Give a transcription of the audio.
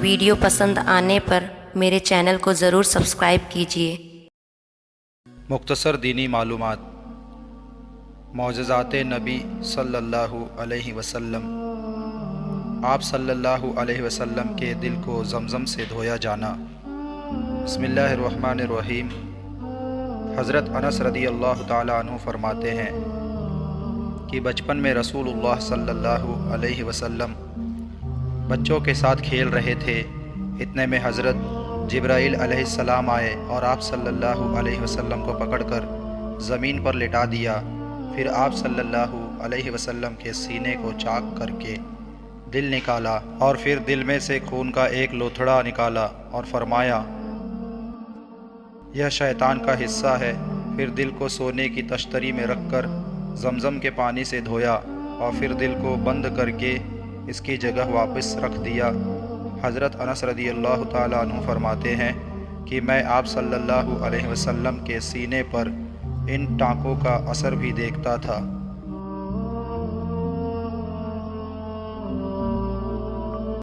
Video پسند آنے پر میرے چینل کو ضرور سبسکرائب کیجیے۔ مختصر دینی معلومات۔ معجزات نبی صلی اللہ علیہ وسلم۔ آپ صلی اللہ علیہ وسلم کے دل کو زمزم سے دھویا جانا۔ بسم اللہ الرحمن الرحیم۔ حضرت انس رضی اللہ تعالیٰ عنہ فرماتے ہیں کہ بچپن میں رسول اللہ صلی اللہ علیہ وسلم بچوں کے ساتھ کھیل رہے تھے، اتنے میں حضرت جبرائیل علیہ السلام آئے اور آپ صلی اللہ علیہ وسلم کو پکڑ کر زمین پر لٹا دیا۔ پھر آپ صلی اللہ علیہ وسلم کے سینے کو چاک کر کے دل نکالا اور پھر دل میں سے خون کا ایک لوتھڑا نکالا اور فرمایا یہ شیطان کا حصہ ہے۔ پھر دل کو سونے کی تشتری میں رکھ کر زمزم کے پانی سے دھویا اور پھر دل کو بند کر کے اس کی جگہ واپس رکھ دیا۔ حضرت انس رضی اللہ تعالیٰ عنہ فرماتے ہیں کہ میں آپ صلی اللہ علیہ وسلم کے سینے پر ان ٹانکوں کا اثر بھی دیکھتا تھا۔